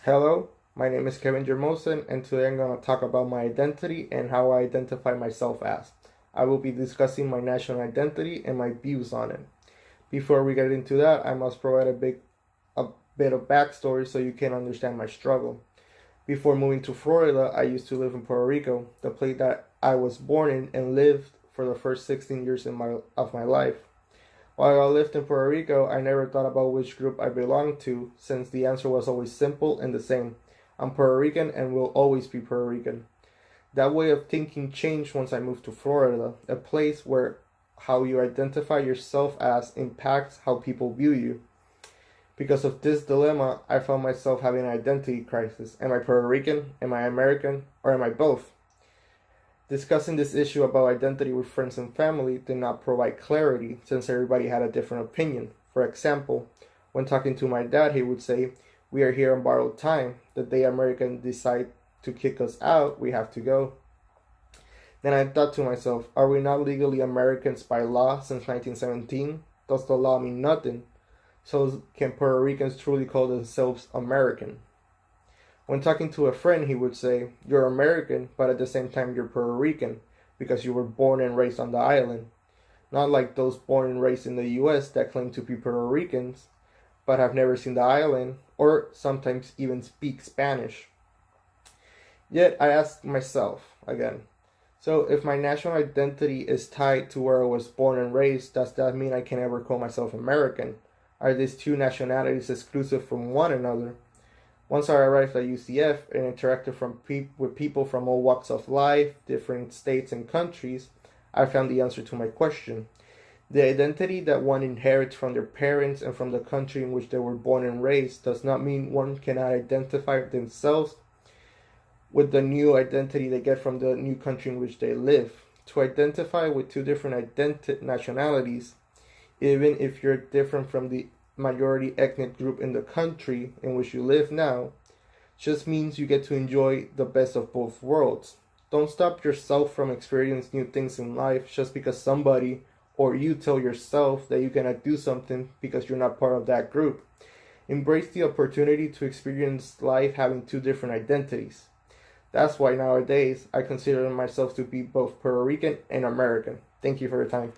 Hello, my name is Kevin Jermosen, and today I'm going to talk about my identity and how I identify myself as. I will be discussing my national identity and my views on it. Before we get into that, I must provide a bit of backstory so you can understand my struggle. Before moving to Florida, I used to live in Puerto Rico, the place that I was born in and lived for the first 16 years of my life. While I lived in Puerto Rico, I never thought about which group I belonged to, since the answer was always simple and the same. I'm Puerto Rican and will always be Puerto Rican. That way of thinking changed once I moved to Florida, a place where how you identify yourself as impacts how people view you. Because of this dilemma, I found myself having an identity crisis. Am I Puerto Rican? Am I American? Or am I both? Discussing this issue about identity with friends and family did not provide clarity, since everybody had a different opinion. For example, when talking to my dad, he would say, "We are here on borrowed time. The day Americans decide to kick us out, we have to go." Then I thought to myself, are we not legally Americans by law since 1917? Does the law mean nothing? So can Puerto Ricans truly call themselves American? When talking to a friend, he would say, "You're American, but at the same time you're Puerto Rican, because you were born and raised on the island." Not like those born and raised in the US that claim to be Puerto Ricans, but have never seen the island, or sometimes even speak Spanish. Yet I ask myself again, so if my national identity is tied to where I was born and raised, does that mean I can never call myself American? Are these two nationalities exclusive from one another? Once I arrived at UCF and interacted with people from all walks of life, different states and countries, I found the answer to my question. The identity that one inherits from their parents and from the country in which they were born and raised does not mean one cannot identify themselves with the new identity they get from the new country in which they live. To identify with two different nationalities, even if you're different from the majority ethnic group in the country in which you live now, just means you get to enjoy the best of both worlds. Don't stop yourself from experiencing new things in life just because somebody or you tell yourself that you cannot do something because you're not part of that group. Embrace the opportunity to experience life having two different identities. That's why nowadays I consider myself to be both Puerto Rican and American. Thank you for your time.